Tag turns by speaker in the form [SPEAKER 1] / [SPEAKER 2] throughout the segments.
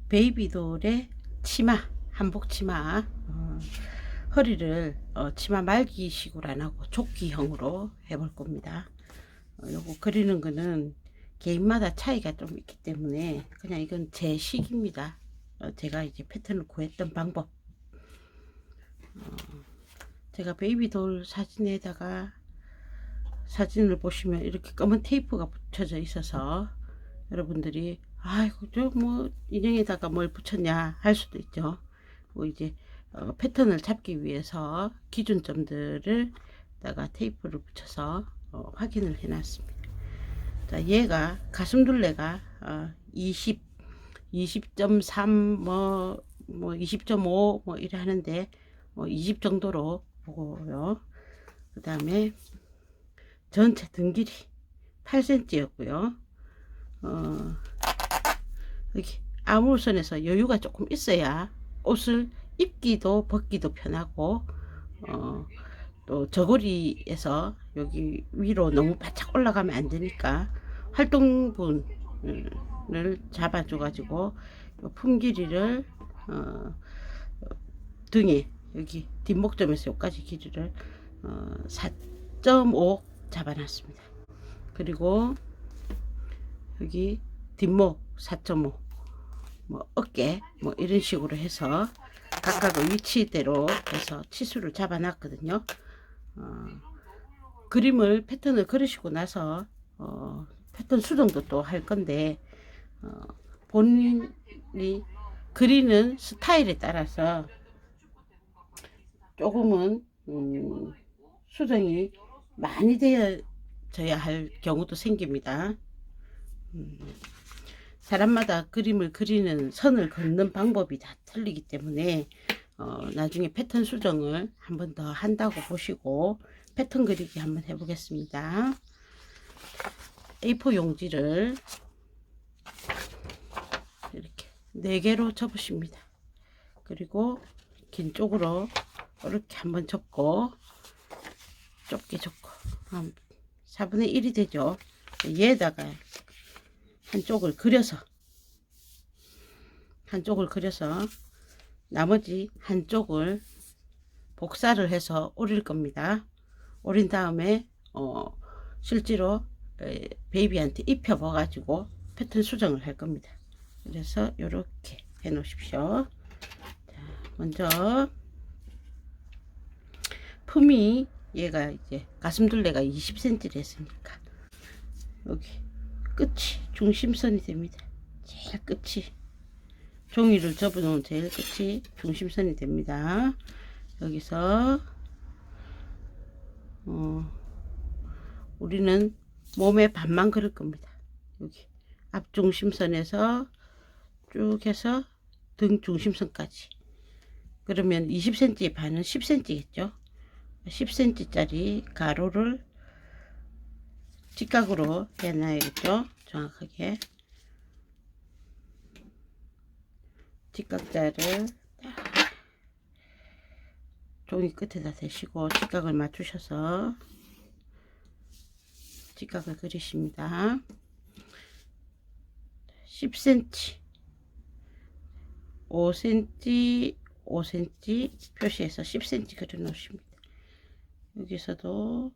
[SPEAKER 1] 베이비돌의 치마, 한복 치마. 허리를 치마 말기식으로 안 하고 조끼형으로 해볼 겁니다. 요거 그리는 거는 개인마다 차이가 좀 있기 때문에 그냥 이건 제 식입니다. 제가 이제 패턴을 구했던 방법. 제가 베이비돌 사진에다가 사진을 보시면 이렇게 검은 테이프가 붙여져 있어서 여러분들이 아이고 저 뭐 인형에다가 뭘 붙였냐 할 수도 있죠. 뭐 이제 패턴을 잡기 위해서 기준점들을 다가 테이프를 붙여서 확인을 해 놨습니다. 자, 얘가 가슴둘레가 20.3 뭐 20.5 뭐 이래 하는데 20 정도로 보고요. 그 다음에 전체 등 길이 8cm 였고요. 여기 아무선에서 여유가 조금 있어야 옷을 입기도 벗기도 편하고 또 저고리에서 여기 위로 너무 바짝 올라가면 안 되니까 활동분을 잡아줘 가지고 품 길이를 등에 여기 뒷목점에서 여기까지 길이를 4.5 잡아놨습니다. 그리고 여기 뒷목 4.5 뭐 어깨 뭐 이런 식으로 해서 각각의 위치대로 해서 치수를 잡아 놨거든요. 그림을 패턴을 그리시고 나서 패턴 수정도 또 할 건데 본인이 그리는 스타일에 따라서 조금은 수정이 많이 되어져야 할 경우도 생깁니다. 사람마다 그림을 그리는 선을 긋는 방법이 다 틀리기 때문에 나중에 패턴 수정을 한 번 더 한다고 보시고 패턴 그리기 한번 해보겠습니다. A4 용지를 이렇게 4개로 접으십니다. 그리고 긴 쪽으로 이렇게 한번 접고 좁게 접고 한 4분의 1이 되죠. 얘에다가 한쪽을 그려서 나머지 한쪽을 복사를 해서 오릴 겁니다. 오린 다음에 실제로 베이비한테 입혀 봐 가지고 패턴 수정을 할 겁니다. 그래서 이렇게 해 놓으십시오. 자, 먼저 품이 얘가 이제 가슴둘레가 20cm를 했으니까 여기 끝이 중심선이 됩니다. 제일 끝이 종이를 접어 놓은 제일 끝이 중심선이 됩니다. 여기서 우리는 몸의 반만 그릴 겁니다. 여기 앞중심선에서 쭉 해서 등 중심선까지. 그러면 20cm 반은 10cm겠죠. 10cm 짜리 가로를 직각으로 해놔야겠죠. 정확하게 직각자를 종이 끝에다 대시고 직각을 맞추셔서 직각을 그리십니다. 10cm 5cm 5cm 표시해서 10cm 그려 놓으십니다. 여기서도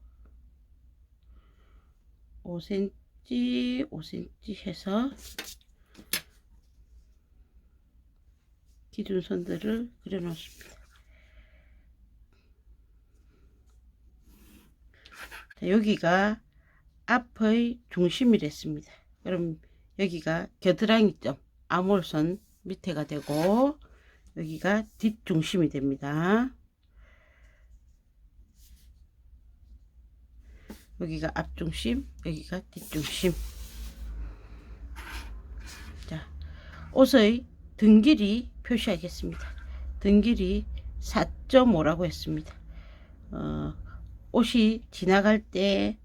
[SPEAKER 1] 5cm 5cm 해서 기준선들을 그려 놓습니다. 자, 여기가 앞의 중심이랬습니다. 그럼 여기가 겨드랑이 점 아몰선 밑에가 되고 여기가 뒷중심이 됩니다. 여기가 앞중심, 여기가 뒷중심. 자, 옷의 등 길이 표시하겠습니다. 등 길이 4.5라고 했습니다. 옷이 지나갈 때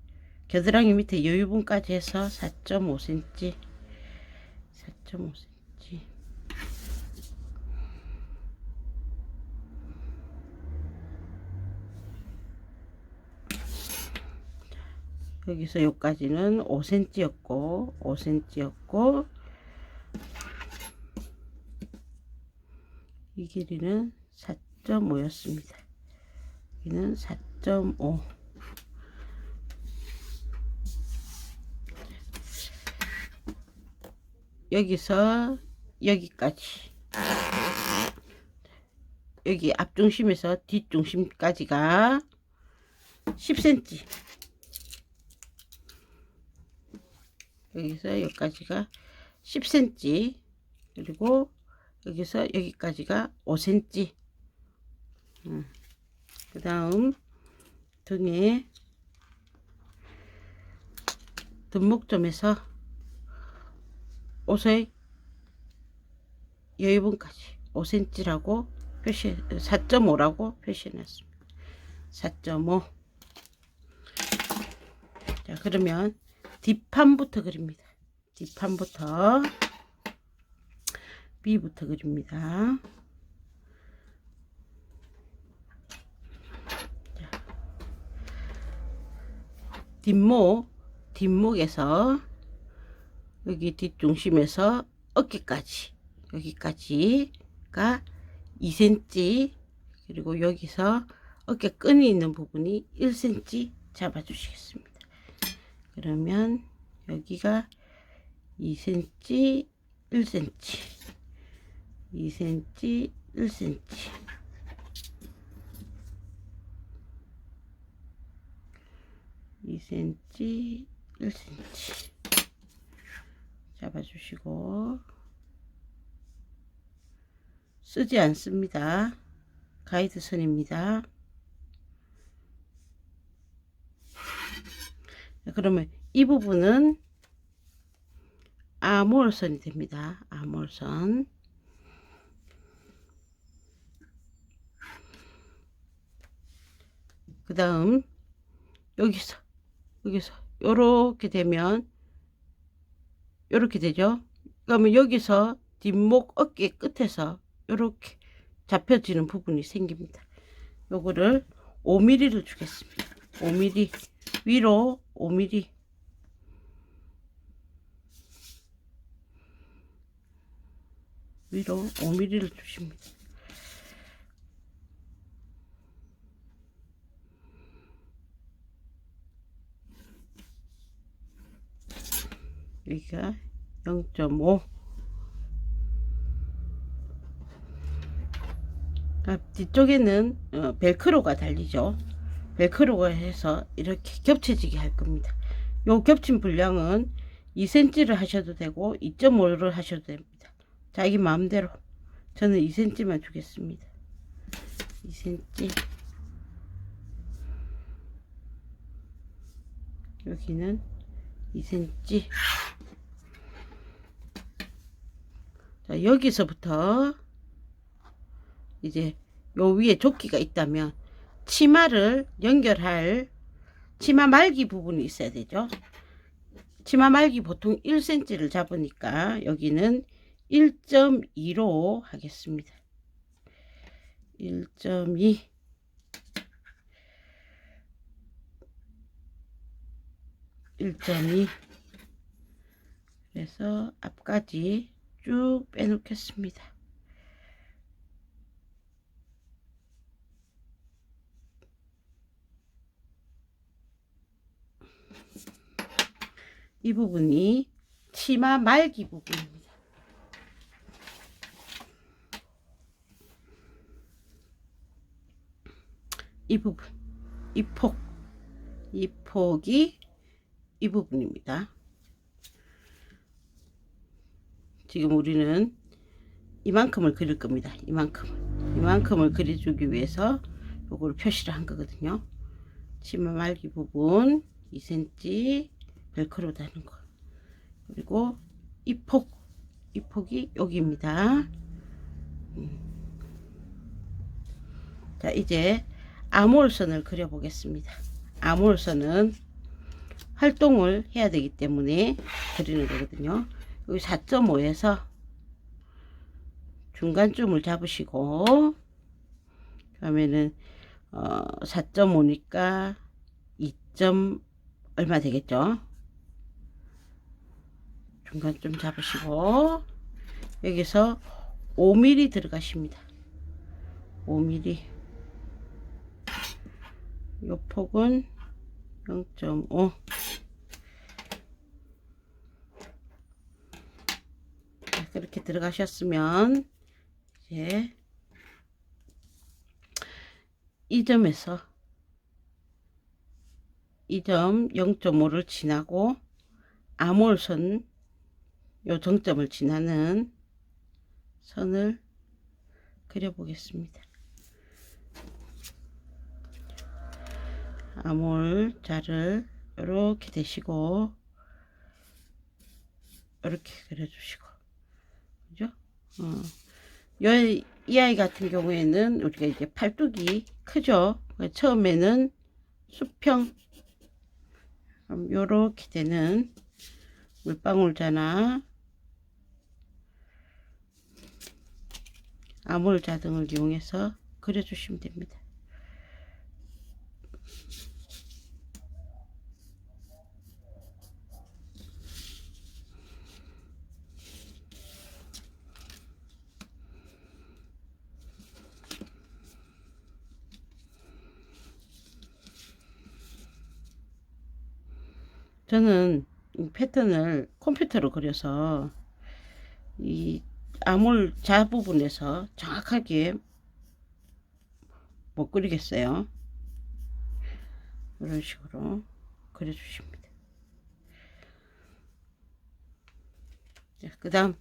[SPEAKER 1] 겨드랑이 밑에 여유분까지 해서 4.5cm 4.5cm 여기서 여기까지는 5cm였고 5cm였고 이 길이는 4.5였습니다. 여기는 4.5. 여기서 여기까지, 여기 앞중심에서 뒷중심까지가 10cm, 여기서 여기까지가 10cm, 그리고 여기서 여기까지가 5cm. 그 다음 등에 등목점에서 옷의 여유분까지 5cm라고 4.5라고 표시해놨습니다. 4.5. 자, 그러면 뒷판부터 그립니다. 뒷판부터 B부터 그립니다. 자, 뒷목에서 여기 뒷중심에서 어깨까지, 여기까지가 2cm, 그리고 여기서 어깨 끈이 있는 부분이 1cm 잡아주시겠습니다. 그러면 여기가 2cm, 1cm, 2cm, 1cm, 2cm, 1cm 잡아주시고, 쓰지 않습니다. 가이드선입니다. 그러면 이 부분은 아몰선이 됩니다. 아몰선. 그 다음 여기서 요렇게 되면 요렇게 되죠. 그러면 여기서 뒷목 어깨 끝에서 요렇게 잡혀지는 부분이 생깁니다. 요거를 5mm를 주겠습니다. 5mm 위로 5mm, 위로 5mm를 주십니다. 여기가 0.5. 뒤쪽에는 벨크로가 달리죠. 벨크로가 해서 이렇게 겹쳐지게 할 겁니다. 요 겹친 분량은 2cm를 하셔도 되고 2.5를 하셔도 됩니다. 자기 마음대로. 저는 2cm만 주겠습니다. 2cm. 여기는 2cm. 자, 여기서부터 이제 요 위에 조끼가 있다면 치마를 연결할 치마 말기 부분이 있어야 되죠. 치마 말기 보통 1cm를 잡으니까 여기는 1.2로 하겠습니다. 1.2. 그래서 앞까지 쭉 빼놓겠습니다. 이 부분이 치마 말기 부분입니다. 이 부분, 이 폭이 이 부분입니다. 지금 우리는 이만큼을 그릴 겁니다. 이만큼을 그려주기 위해서 요걸 표시를 한 거거든요. 치마 말기 부분 2cm 벨크로 다는 거, 그리고 이 폭이 여기입니다. 자, 이제 아몰선을 그려 보겠습니다. 아몰선은 활동을 해야 되기 때문에 그리는 거거든요. 여기 4.5에서 중간점을 잡으시고, 그러면은 4.5니까 2점 얼마 되겠죠? 중간점 잡으시고 여기서 5mm 들어가십니다. 5mm. 요 폭은 0.5. 그렇게 들어가셨으면 이제 이 점에서 이 점 0.5를 지나고 아몰선 요 정점을 지나는 선을 그려 보겠습니다. 아몰자를 이렇게 대시고 이렇게 그려 주시고, 그죠? 이 아이 같은 경우에는 우리가 이제 팔뚝이 크죠. 처음에는 수평, 요렇게 되는 물방울자나 아몰자 등을 이용해서 그려주시면 됩니다. 저는 이 패턴을 컴퓨터로 그려서 이 아몰자 부분에서 정확하게 못 그리겠어요. 이런 식으로 그려 주십니다. 그 다음,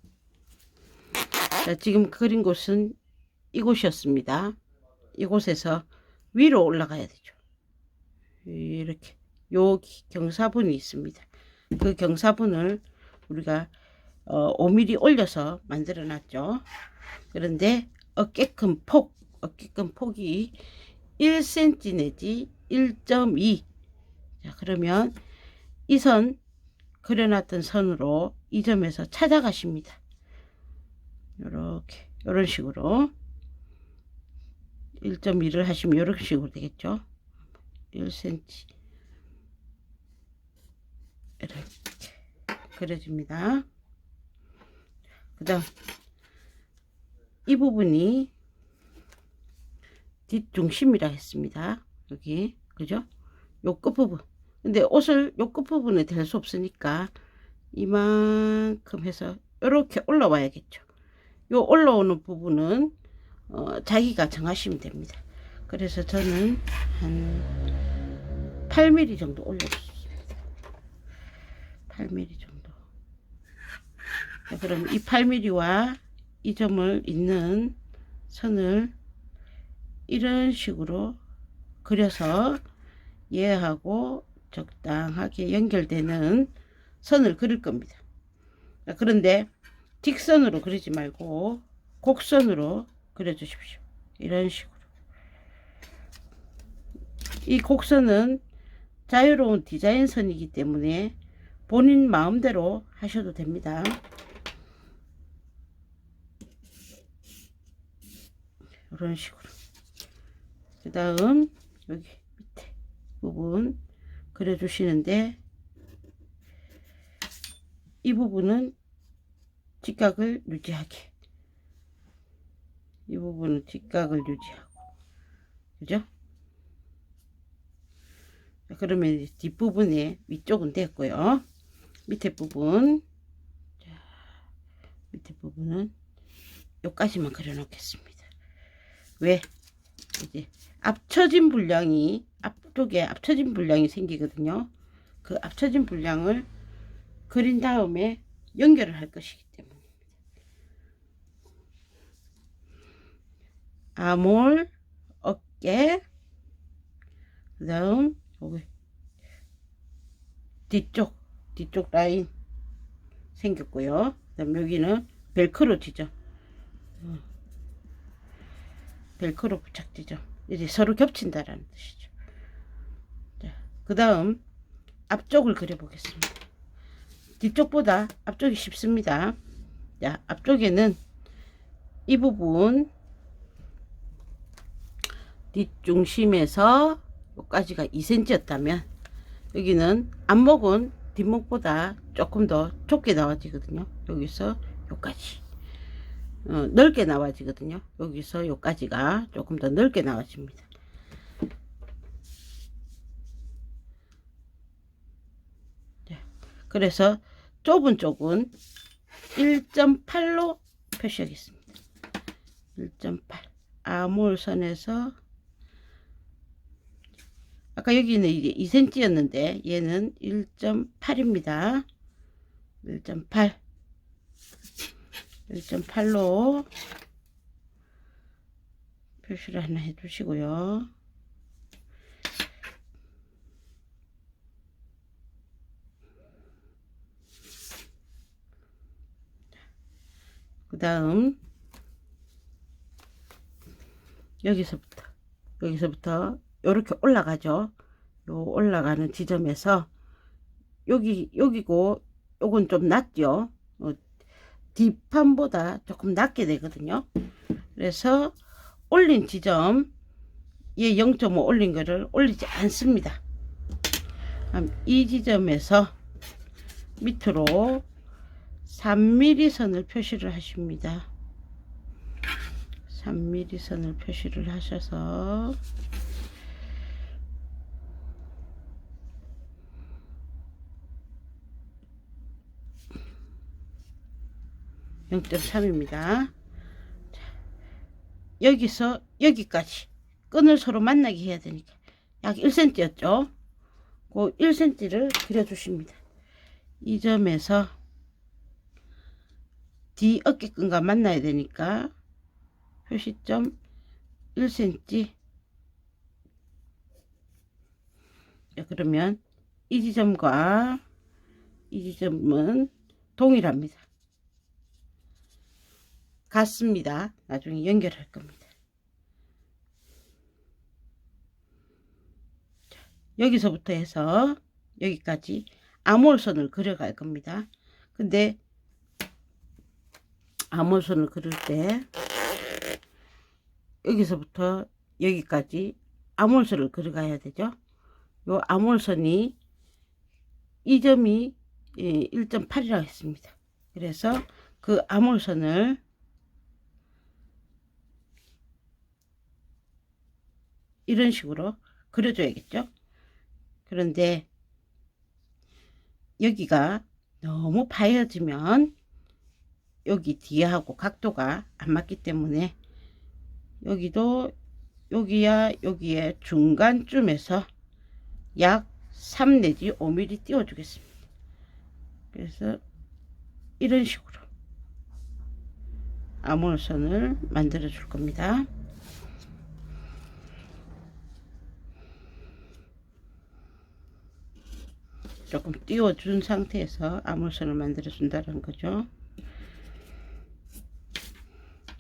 [SPEAKER 1] 지금 그린 곳은 이곳이었습니다. 이곳에서 위로 올라가야 되죠. 이렇게 요 경사분이 있습니다. 그 경사분을 우리가 5mm 올려서 만들어 놨죠. 그런데 어깨큰 폭이 1cm 내지 1.2. 자, 그러면 이 선 그려놨던 선으로 이 점에서 찾아가십니다. 요렇게 요런 식으로 1.2를 하시면 요런 식으로 되겠죠. 1cm 이렇게 그려집니다. 그 다음 이 부분이 뒷중심이라 했습니다. 여기, 그죠? 요 끝부분. 근데 옷을 요 끝부분에 댈 수 없으니까 이만큼 해서 이렇게 올라와야겠죠. 요 올라오는 부분은 자기가 정하시면 됩니다. 그래서 저는 한 8mm 정도 올려줬습니다. 8mm 정도. 자, 그럼 이 8mm와 이 점을 잇는 선을 이런 식으로 그려서 얘하고 적당하게 연결되는 선을 그릴 겁니다. 그런데 직선으로 그리지 말고 곡선으로 그려 주십시오. 이런 식으로. 이 곡선은 자유로운 디자인 선이기 때문에 본인 마음대로 하셔도 됩니다. 이런 식으로. 그 다음 여기 밑에 부분 그려 주시는데, 이 부분은 직각을 유지하게, 이 부분은 직각을 유지하고, 그죠? 그러면 뒷부분에 위쪽은 됐고요. 밑에 부분, 자, 밑에 부분은 여기까지만 그려 놓겠습니다. 왜? 이제 앞처진 분량이, 앞쪽에 앞처진 분량이 생기거든요. 그 앞처진 분량을 그린 다음에 연결을 할 것이기 때문입니다. 아몰, 어깨, 그 다음 여기 뒤쪽 라인 생겼고요. 그 다음 여기는 벨크로 지점, 벨크로 부착 지점. 이제 서로 겹친다라는 뜻이죠. 그 다음 앞쪽을 그려 보겠습니다. 뒤쪽보다 앞쪽이 쉽습니다. 자, 앞쪽에는 이 부분 뒷중심에서 여기까지가 2cm였다면 여기는 앞목은 뒷목보다 조금 더 좁게 나와지거든요. 여기서 여기까지 넓게 나와지거든요. 여기서 여기까지가 조금 더 넓게 나와집니다. 그래서 좁은 쪽은 1.8로 표시하겠습니다. 1.8 아몰선에서 아까 여기는 이게 2cm였는데 얘는 1.8입니다. 1.8로 표시를 하나 해주시고요. 그 다음 여기서부터 이렇게 올라가죠. 요 올라가는 지점에서 여기고 요건 좀 낮죠. 뒷판보다 조금 낮게 되거든요. 그래서 올린 지점 얘 0.5 올린 거를 올리지 않습니다. 이 지점에서 밑으로 3mm 선을 표시를 하십니다. 3mm 선을 표시를 하셔서 0.3입니다. 여기서 여기까지 끈을 서로 만나게 해야 되니까 약 1cm였죠. 그 1cm를 그려주십니다. 이 점에서 뒤 어깨끈과 만나야 되니까 표시점 1cm. 자, 그러면 이 지점과 이 지점은 동일합니다. 같습니다. 나중에 연결할 겁니다. 자, 여기서부터 해서 여기까지 아몰선을 그려갈 겁니다. 근데 아몰선을 그릴 때 여기서부터 여기까지 아몰선을 그려가야 되죠. 요 아몰선이 이 점이 1.8이라고 했습니다. 그래서 그 아몰선을 이런 식으로 그려줘야겠죠. 그런데 여기가 너무 파여지면 여기 뒤하고 각도가 안 맞기 때문에 여기도 여기야 여기에 중간쯤에서 약 3 내지 5mm 띄워 주겠습니다. 그래서 이런 식으로 아몰선을 만들어 줄 겁니다. 조금 띄워준 상태에서 아몰선을 만들어 준다는 거죠.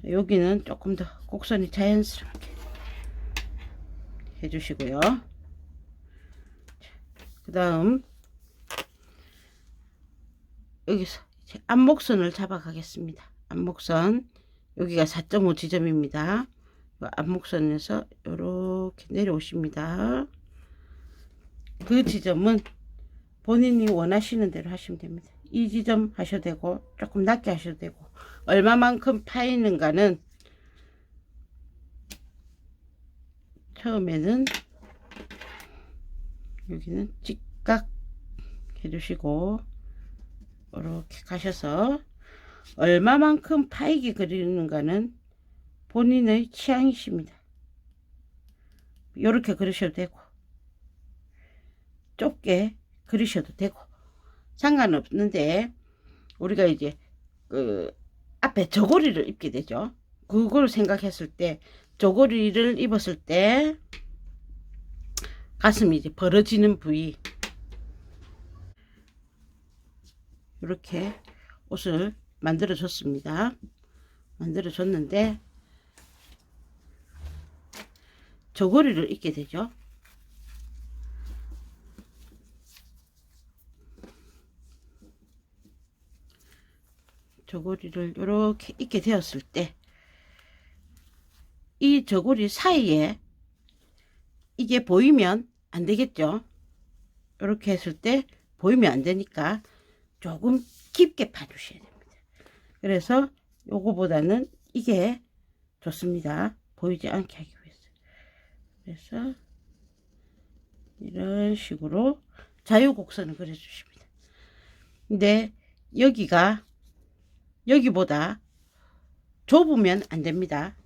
[SPEAKER 1] 여기는 조금 더 곡선이 자연스럽게 해주시고요. 그 다음 여기서 이제 앞목선을 잡아 가겠습니다. 앞목선 여기가 4.5 지점입니다. 앞목선에서 이렇게 내려오십니다. 그 지점은 본인이 원하시는 대로 하시면 됩니다. 이 지점 하셔도 되고 조금 낮게 하셔도 되고 얼마만큼 파이는가는 처음에는 여기는 직각 해주시고 이렇게 가셔서 얼마만큼 파이게 그리는가는 본인의 취향이십니다. 이렇게 그리셔도 되고 좁게 그리셔도 되고 상관없는데 우리가 이제 그 앞에 저고리를 입게 되죠. 그걸 생각했을 때 저고리를 입었을 때 가슴이 이제 벌어지는 부위 이렇게 옷을 만들어 줬습니다. 만들어 줬는데 저고리를 입게 되죠. 저고리를 이렇게 입게 되었을 때 이 저고리 사이에 이게 보이면 안 되겠죠. 이렇게 했을 때 보이면 안 되니까 조금 깊게 파주셔야 됩니다. 그래서 요거보다는 이게 좋습니다. 보이지 않게 하기 위해서. 그래서 이런 식으로 자유곡선을 그려주십니다. 근데 여기가 여기보다 좁으면 안 됩니다.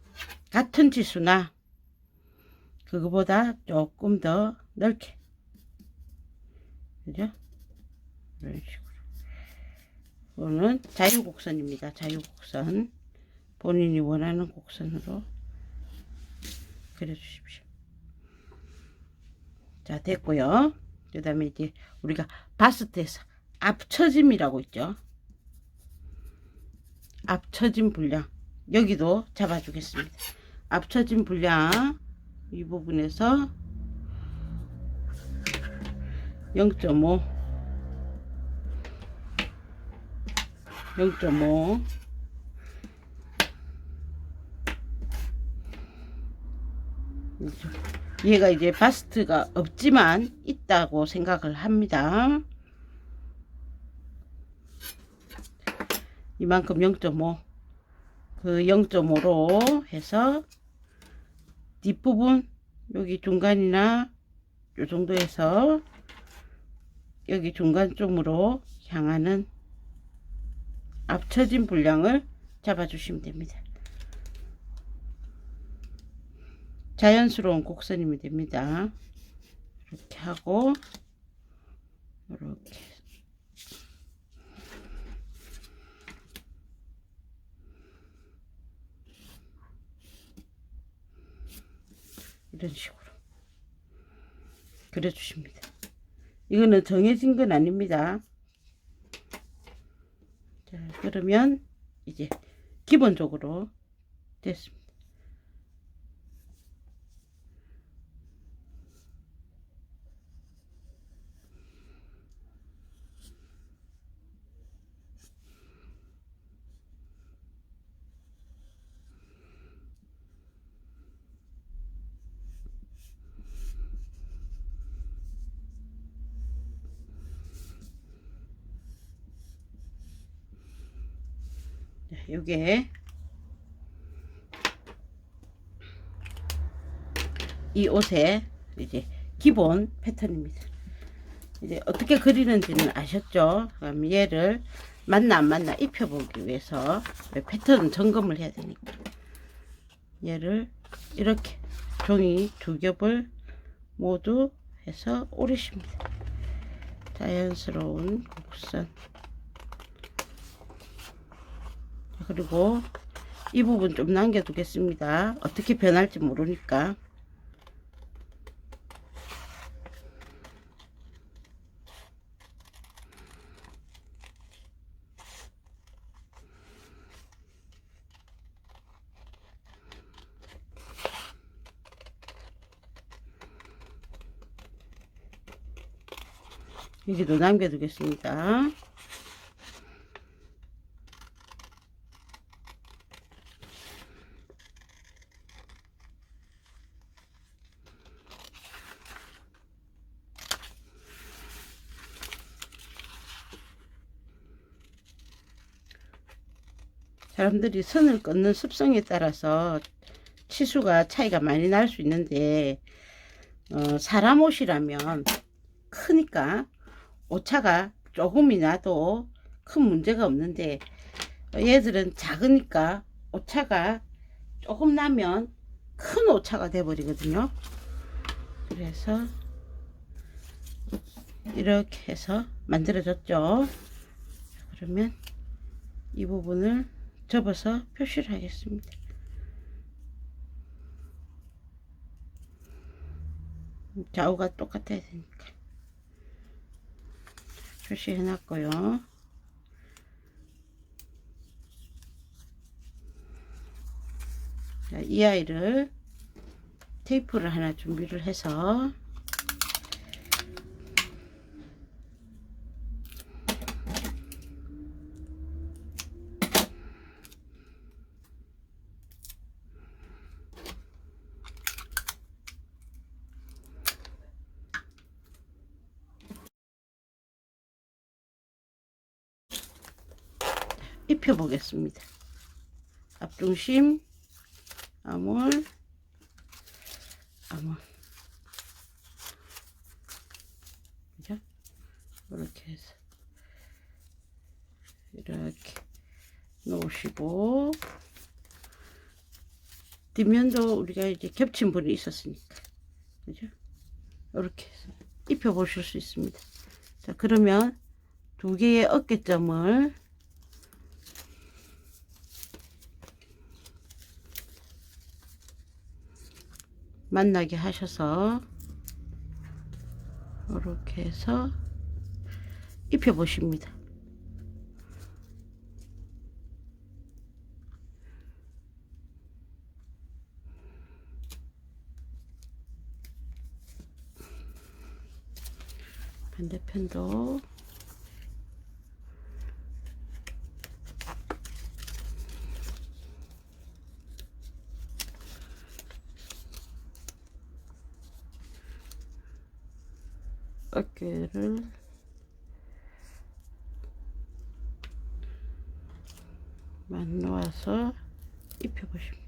[SPEAKER 1] 같은 지수나 그거보다 조금 더 넓게. 그죠? 이런 식으로. 이거는 자유곡선입니다. 자유곡선. 본인이 원하는 곡선으로 그려주십시오. 자, 됐고요. 그 다음에 이제 우리가 바스트에서 앞처짐이라고 있죠. 앞처짐 분량. 여기도 잡아주겠습니다. 앞처짐 분량 이 부분에서 0.5 0.5 얘가 이제 바스트가 없지만 있다고 생각을 합니다. 이만큼 0.5 그 0.5로 해서 뒷부분 여기 중간이나 요 정도에서 여기 중간쯤으로 향하는 앞처진 분량을 잡아주시면 됩니다. 자연스러운 곡선이면 됩니다. 이렇게 하고 이렇게 이런 식으로 그려주십니다. 이거는 정해진 건 아닙니다. 자, 그러면 이제 기본적으로 됐습니다. 요게 이 옷의 이제 기본 패턴입니다. 이제 어떻게 그리는지는 아셨죠? 그럼 얘를 맞나 안 맞나 입혀보기 위해서 패턴 점검을 해야 되니까 얘를 이렇게 종이 두 겹을 모두 해서 오르십니다. 자연스러운 곡선. 그리고 이 부분 좀 남겨두겠습니다. 어떻게 변할지 모르니까. 여기도 남겨두겠습니다. 사람들이 선을 긋는 습성에 따라서 치수가 차이가 많이 날 수 있는데 사람 옷이라면 크니까 오차가 조금이 나도 큰 문제가 없는데 얘들은 작으니까 오차가 조금 나면 큰 오차가 돼 버리거든요. 그래서 이렇게 해서 만들어졌죠. 그러면 이 부분을 접어서 표시를 하겠습니다. 좌우가 똑같아야 되니까 표시해 놨고요. 자, 이 아이를 테이프를 하나 준비를 해서 입혀 보겠습니다. 앞중심, 아몰, 아몰. 그죠? 이렇게 해서 이렇게 놓으시고, 뒷면도 우리가 이제 겹친 분이 있었으니까, 그죠? 이렇게 해서 입혀 보실 수 있습니다. 자, 그러면 두 개의 어깨점을 만나게 하셔서 이렇게 해서 입혀 보십니다. 반대편도 어깨를 만놓아서 입혀 보십니다.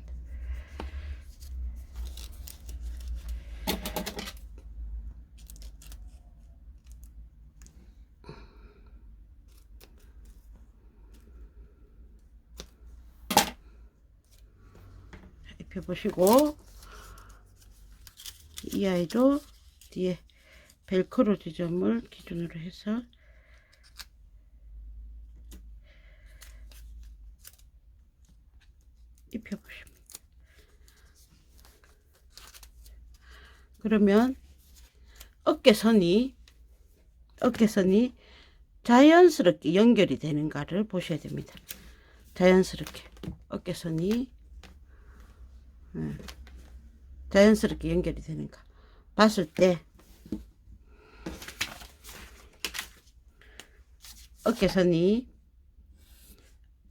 [SPEAKER 1] 입혀 보시고, 이 아이도 뒤에 벨크로 지점을 기준으로 해서 입혀 보십니다. 그러면 어깨선이 자연스럽게 연결이 되는가를 보셔야 됩니다. 자연스럽게 어깨선이 자연스럽게 연결이 되는가 봤을 때, 어깨선이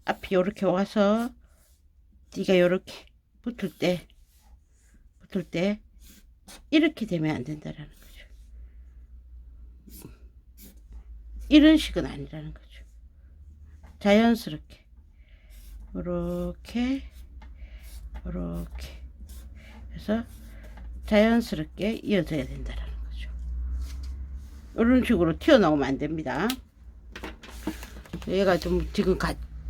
[SPEAKER 1] 앞이 요렇게 와서 뒤가 요렇게 붙을 때 이렇게 되면 안 된다라는 거죠. 이런 식은 아니라는 거죠. 자연스럽게 요렇게 해서 자연스럽게 이어져야 된다라는 거죠. 이런 식으로 튀어나오면 안 됩니다. 얘가 좀 지금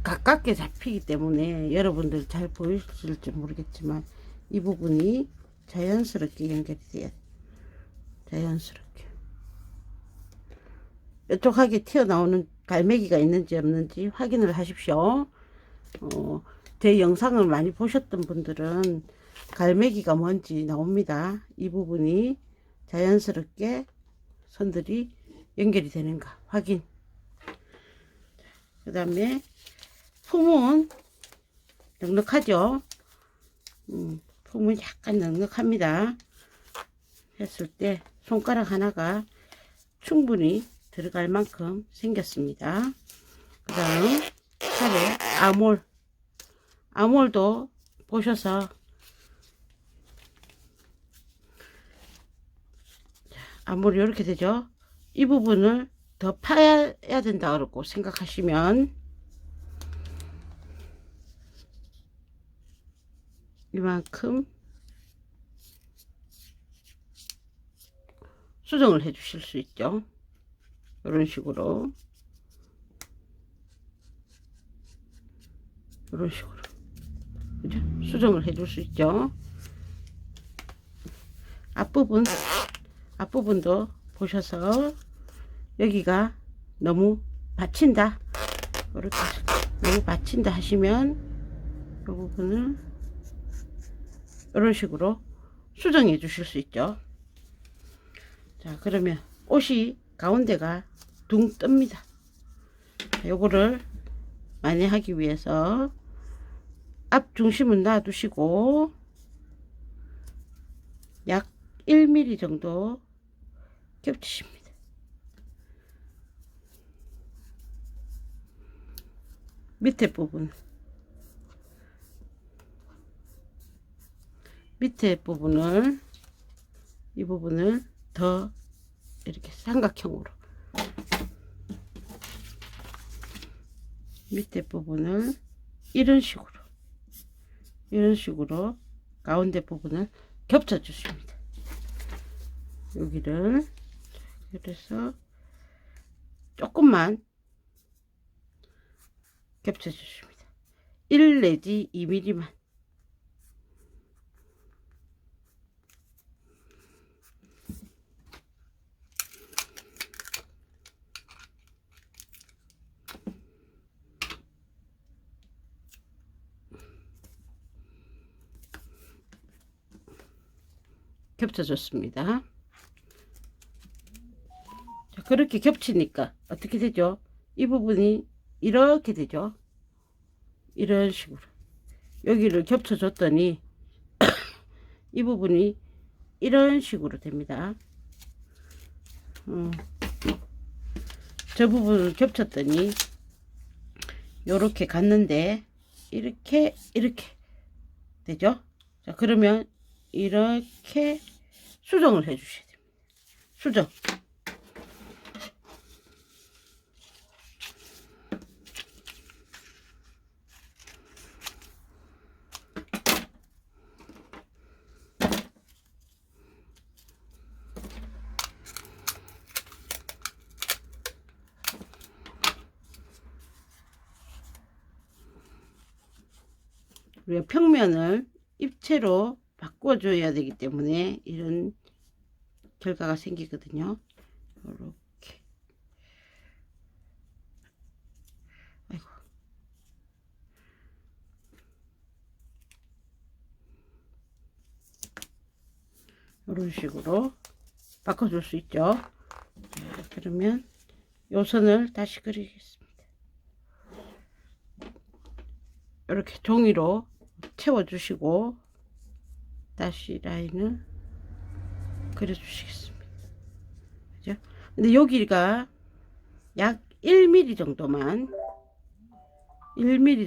[SPEAKER 1] 가깝게 잡히기 때문에 여러분들 잘 보이실지 모르겠지만, 이 부분이 자연스럽게 연결이 돼야 돼. 자연스럽게 이쪽하게 튀어나오는 갈매기가 있는지 없는지 확인을 하십시오. 제 영상을 많이 보셨던 분들은 갈매기가 뭔지 나옵니다. 이 부분이 자연스럽게 선들이 연결이 되는가 확인. 그 다음에 품은 넉넉하죠. 품은 약간 넉넉합니다. 했을 때 손가락 하나가 충분히 들어갈 만큼 생겼습니다. 그 다음 차례 아몰도 보셔서, 아몰이 이렇게 되죠. 이 부분을 더 파야 된다고 생각하시면 이만큼 수정을 해 주실 수 있죠. 이런 식으로 그죠? 수정을 해 줄 수 있죠. 앞부분도 보셔서 여기가 너무 받친다, 이렇게 너무 받친다 하시면 이 부분을 이런 식으로 수정해 주실 수 있죠. 자, 그러면 옷이 가운데가 둥 뜹니다. 요거를 만회하기 위해서 앞 중심은 놔두시고 약 1mm 정도 겹치십니다. 밑에 부분을 이 부분을 더 이렇게 삼각형으로 밑에 부분을 이런 식으로 이런 식으로 가운데 부분을 겹쳐 주십니다. 여기를 그래서 조금만 겹쳐 주십니다. 1 내지 2mm만. 겹쳐줬습니다. 자, 그렇게 겹치니까 어떻게 되죠? 이 부분이 이렇게 되죠. 이런 식으로 여기를 겹쳐줬더니 이 부분이 이런 식으로 됩니다. 저 부분을 겹쳤더니 요렇게 갔는데 이렇게 되죠. 자, 그러면 이렇게 수정을 해 주셔야 됩니다. 수정. 우리가 평면을 입체로 바꿔줘야 되기 때문에 이런 결과가 생기거든요. 이렇게. 아이고. 이런 식으로 바꿔줄 수 있죠. 그러면 요 선을 다시 그리겠습니다. 이렇게 종이로 채워주시고 다시 라인을 그려주시겠습니다. 그죠? 근데 여기가 약 1mm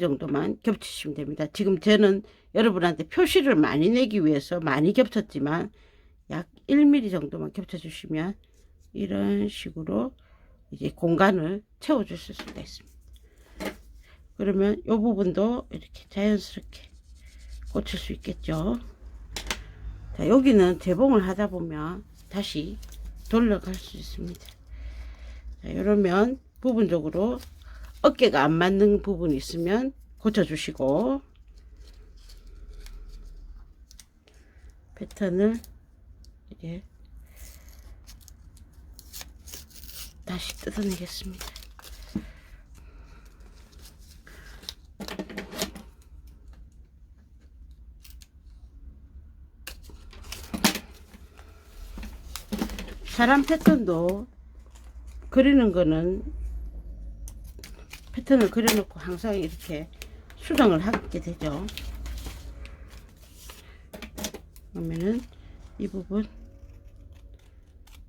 [SPEAKER 1] 정도만 겹치시면 됩니다. 지금 저는 여러분한테 표시를 많이 내기 위해서 많이 겹쳤지만 약 1mm 정도만 겹쳐주시면 이런 식으로 이제 공간을 채워주실 수가 있습니다. 그러면 이 부분도 이렇게 자연스럽게 고칠 수 있겠죠. 자, 여기는 재봉을 하다 보면 다시 돌려갈 수 있습니다. 자, 이러면 부분적으로 어깨가 안 맞는 부분이 있으면 고쳐주시고 패턴을 이제 다시 뜯어내겠습니다. 사람 패턴도 그리는 거는 패턴을 그려놓고 항상 이렇게 수정을 하게 되죠. 그러면은 이 부분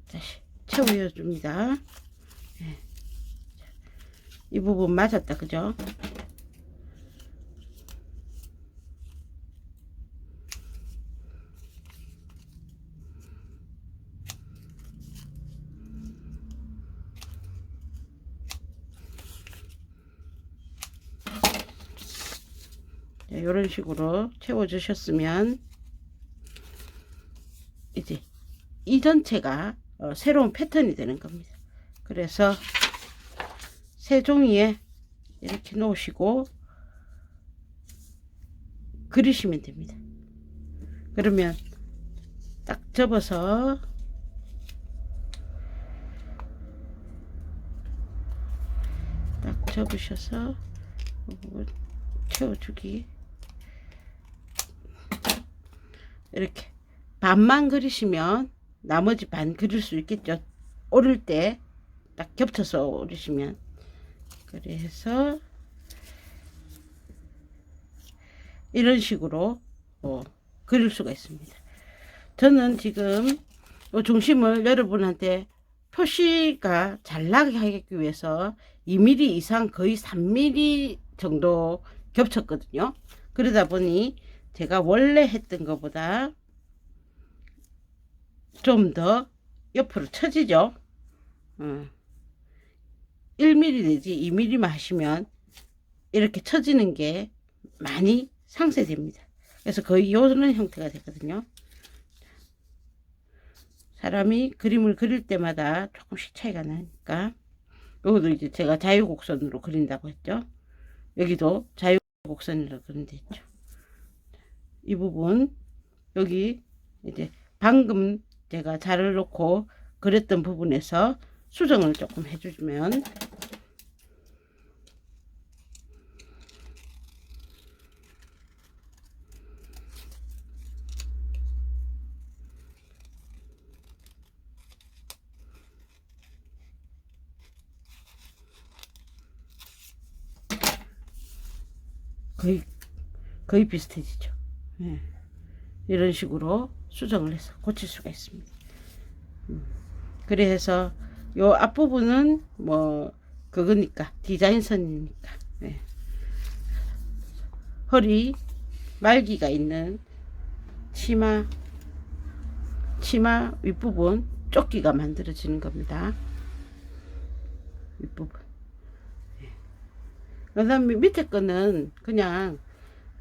[SPEAKER 1] 다시 채워 줍니다. 네. 이 부분 맞았다, 그죠? 이런 식으로 채워 주셨으면 이제 이 전체가 새로운 패턴이 되는 겁니다. 그래서 새 종이에 이렇게 놓으시고 그리시면 됩니다. 그러면 딱 접어서 딱 접으셔서 이 부분 채워주기. 이렇게 반만 그리시면 나머지 반 그릴 수 있겠죠. 오를 때 딱 겹쳐서 오르시면. 그래서 이런 식으로 그릴 수가 있습니다. 저는 지금 중심을 여러분한테 표시가 잘 나게 하기 위해서 2mm 이상 거의 3mm 정도 겹쳤거든요. 그러다 보니 제가 원래 했던 것보다 좀 더 옆으로 처지죠. 1mm 내지 2mm만 하시면 이렇게 처지는 게 많이 상쇄됩니다. 그래서 거의 요런 형태가 되거든요. 사람이 그림을 그릴 때마다 조금씩 차이가 나니까. 여기도 이제 제가 자유곡선으로 그린다고 했죠. 여기도 자유곡선으로 그린다 했죠. 이 부분 여기 이제 방금 제가 자를 놓고 그렸던 부분에서 수정을 조금 해주면 거의 비슷해지죠. 네. 이런 식으로 수정을 해서 고칠 수가 있습니다. 그래서 요 앞부분은 뭐 그거니까 디자인선이니까 네. 허리 말기가 있는 치마 윗부분 조끼가 만들어지는 겁니다. 윗부분. 그 다음에 밑에 거는 그냥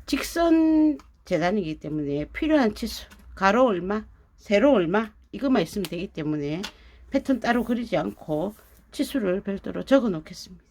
[SPEAKER 1] 직선 재단이기 때문에 필요한 치수 가로 얼마 세로 얼마 이것만 있으면 되기 때문에 패턴 따로 그리지 않고 치수를 별도로 적어 놓겠습니다.